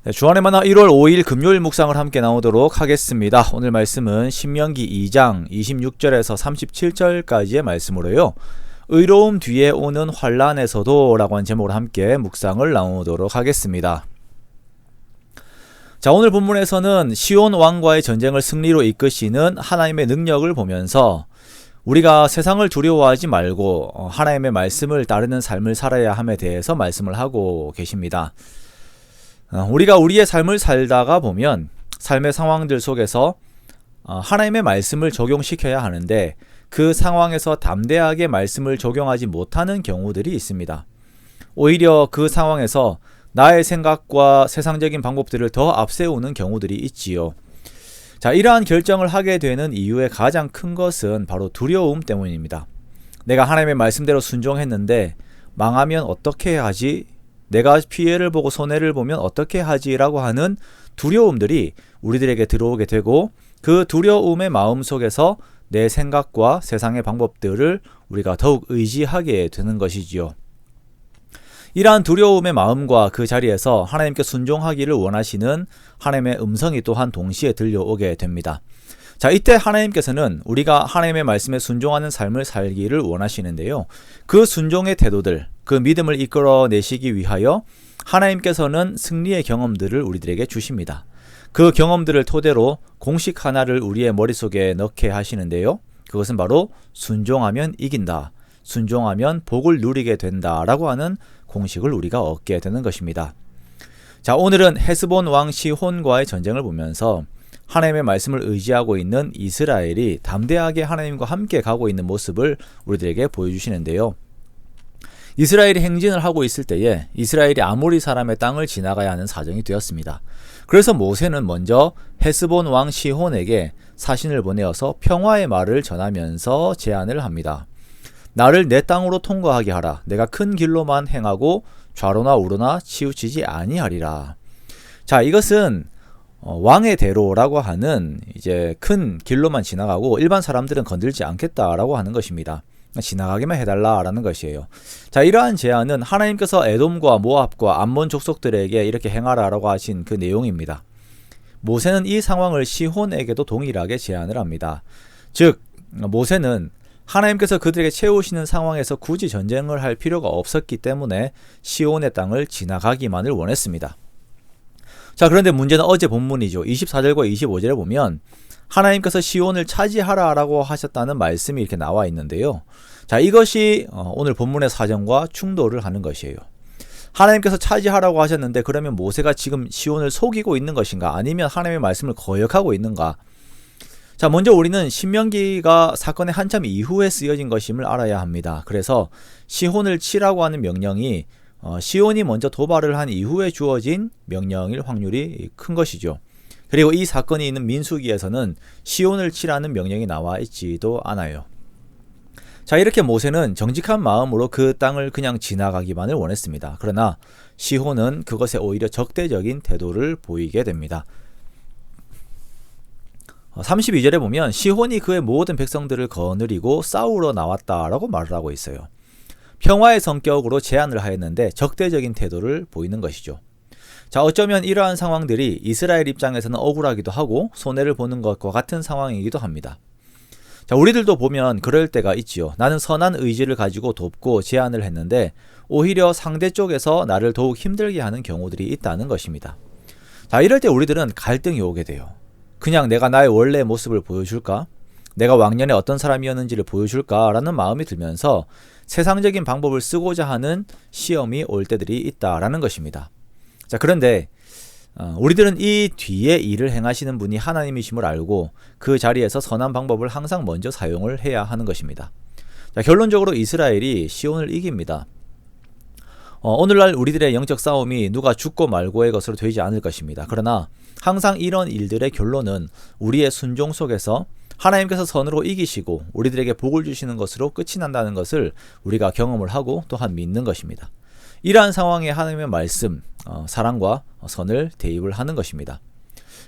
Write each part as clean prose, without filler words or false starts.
네, 주안의 만화 1월 5일 금요일 묵상을 함께 나오도록 하겠습니다. 오늘 말씀은 신명기 2장 26절에서 37절까지의 말씀으로요. 의로움 뒤에 오는 환란에서도 라고 하는 제목으로 함께 묵상을 나오도록 하겠습니다. 자, 오늘 본문에서는 시온 왕과의 전쟁을 승리로 이끄시는 하나님의 능력을 보면서 우리가 세상을 두려워하지 말고 하나님의 말씀을 따르는 삶을 살아야 함에 대해서 말씀을 하고 계십니다. 우리가 우리의 삶을 살다가 보면 삶의 상황들 속에서 하나님의 말씀을 적용시켜야 하는데 그 상황에서 담대하게 말씀을 적용하지 못하는 경우들이 있습니다. 오히려 그 상황에서 나의 생각과 세상적인 방법들을 더 앞세우는 경우들이 있지요. 자, 이러한 결정을 하게 되는 이유의 가장 큰 것은 바로 두려움 때문입니다. 내가 하나님의 말씀대로 순종했는데 망하면 어떻게 하지? 내가 피해를 보고 손해를 보면 어떻게 하지? 라고 하는 두려움들이 우리들에게 들어오게 되고 그 두려움의 마음 속에서 내 생각과 세상의 방법들을 우리가 더욱 의지하게 되는 것이지요. 이러한 두려움의 마음과 그 자리에서 하나님께 순종하기를 원하시는 하나님의 음성이 또한 동시에 들려오게 됩니다. 자, 이때 하나님께서는 우리가 하나님의 말씀에 순종하는 삶을 살기를 원하시는데요. 그 순종의 태도들, 그 믿음을 이끌어내시기 위하여 하나님께서는 승리의 경험들을 우리들에게 주십니다. 그 경험들을 토대로 공식 하나를 우리의 머릿속에 넣게 하시는데요. 그것은 바로 순종하면 이긴다, 순종하면 복을 누리게 된다라고 하는 공식을 우리가 얻게 되는 것입니다. 자, 오늘은 헤스본 왕 시혼과의 전쟁을 보면서 하나님의 말씀을 의지하고 있는 이스라엘이 담대하게 하나님과 함께 가고 있는 모습을 우리들에게 보여주시는데요. 이스라엘이 행진을 하고 있을 때에 이스라엘이 아모리 사람의 땅을 지나가야 하는 사정이 되었습니다. 그래서 모세는 먼저 헤스본 왕 시혼에게 사신을 보내어서 평화의 말을 전하면서 제안을 합니다. 나를 내 땅으로 통과하게 하라. 내가 큰 길로만 행하고 좌로나 우로나 치우치지 아니하리라. 자, 이것은 왕의 대로라고 하는 이제 큰 길로만 지나가고 일반 사람들은 건들지 않겠다라고 하는 것입니다. 지나가기만 해달라라는 것이에요. 자, 이러한 제안은 하나님께서 에돔과 모압과 암몬 족속들에게 이렇게 행하라라고 하신 그 내용입니다. 모세는 이 상황을 시혼에게도 동일하게 제안을 합니다. 즉, 모세는 하나님께서 그들에게 채우시는 상황에서 굳이 전쟁을 할 필요가 없었기 때문에 시온의 땅을 지나가기만을 원했습니다. 자, 그런데 문제는 어제 본문이죠. 24절과 25절에 보면 하나님께서 시온을 차지하라라고 하셨다는 말씀이 이렇게 나와 있는데요. 자, 이것이 오늘 본문의 사정과 충돌을 하는 것이에요. 하나님께서 차지하라고 하셨는데 그러면 모세가 지금 시온을 속이고 있는 것인가? 아니면 하나님의 말씀을 거역하고 있는가? 자, 먼저 우리는 신명기가 사건의 한참 이후에 쓰여진 것임을 알아야 합니다. 그래서 시혼을 치라고 하는 명령이 시온이 먼저 도발을 한 이후에 주어진 명령일 확률이 큰 것이죠. 그리고 이 사건이 있는 민수기에서는 시온을 치라는 명령이 나와 있지도 않아요. 자, 이렇게 모세는 정직한 마음으로 그 땅을 그냥 지나가기만을 원했습니다. 그러나 시온은 그것에 오히려 적대적인 태도를 보이게 됩니다. 32절에 보면 시혼이 그의 모든 백성들을 거느리고 싸우러 나왔다라고 말을 하고 있어요. 평화의 성격으로 제안을 하였는데 적대적인 태도를 보이는 것이죠. 자, 어쩌면 이러한 상황들이 이스라엘 입장에서는 억울하기도 하고 손해를 보는 것과 같은 상황이기도 합니다. 자, 우리들도 보면 그럴 때가 있지요. 나는 선한 의지를 가지고 돕고 제안을 했는데 오히려 상대 쪽에서 나를 더욱 힘들게 하는 경우들이 있다는 것입니다. 자, 이럴 때 우리들은 갈등이 오게 돼요. 그냥 내가 나의 원래 모습을 보여줄까? 내가 왕년에 어떤 사람이었는지를 보여줄까? 라는 마음이 들면서 세상적인 방법을 쓰고자 하는 시험이 올 때들이 있다라는 것입니다. 자, 그런데 우리들은 이 뒤에 일을 행하시는 분이 하나님이심을 알고 그 자리에서 선한 방법을 항상 먼저 사용을 해야 하는 것입니다. 자, 결론적으로 이스라엘이 시온을 이깁니다. 오늘날 우리들의 영적 싸움이 누가 죽고 말고의 것으로 되지 않을 것입니다. 그러나 항상 이런 일들의 결론은 우리의 순종 속에서 하나님께서 선으로 이기시고 우리들에게 복을 주시는 것으로 끝이 난다는 것을 우리가 경험을 하고 또한 믿는 것입니다. 이러한 상황에 하나님의 말씀, 사랑과 선을 대입을 하는 것입니다.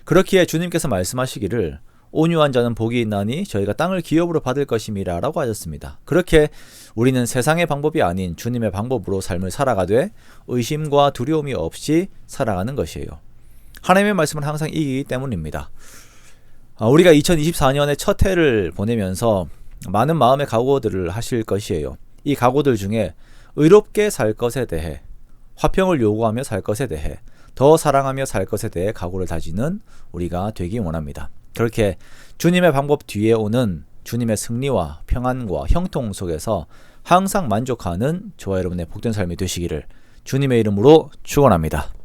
그렇기에 주님께서 말씀하시기를 온유한 자는 복이 있나니 저희가 땅을 기업으로 받을 것임이라 라고 하셨습니다. 그렇게 우리는 세상의 방법이 아닌 주님의 방법으로 삶을 살아가되 의심과 두려움이 없이 살아가는 것이에요. 하나님의 말씀은 항상 이기기 때문입니다. 우리가 2024년의 첫 해를 보내면서 많은 마음의 각오들을 하실 것이에요. 이 각오들 중에 의롭게 살 것에 대해, 화평을 요구하며 살 것에 대해, 더 사랑하며 살 것에 대해 각오를 다지는 우리가 되기 원합니다. 그렇게 주님의 방법 뒤에 오는 주님의 승리와 평안과 형통 속에서 항상 만족하는 저와 여러분의 복된 삶이 되시기를 주님의 이름으로 축원합니다.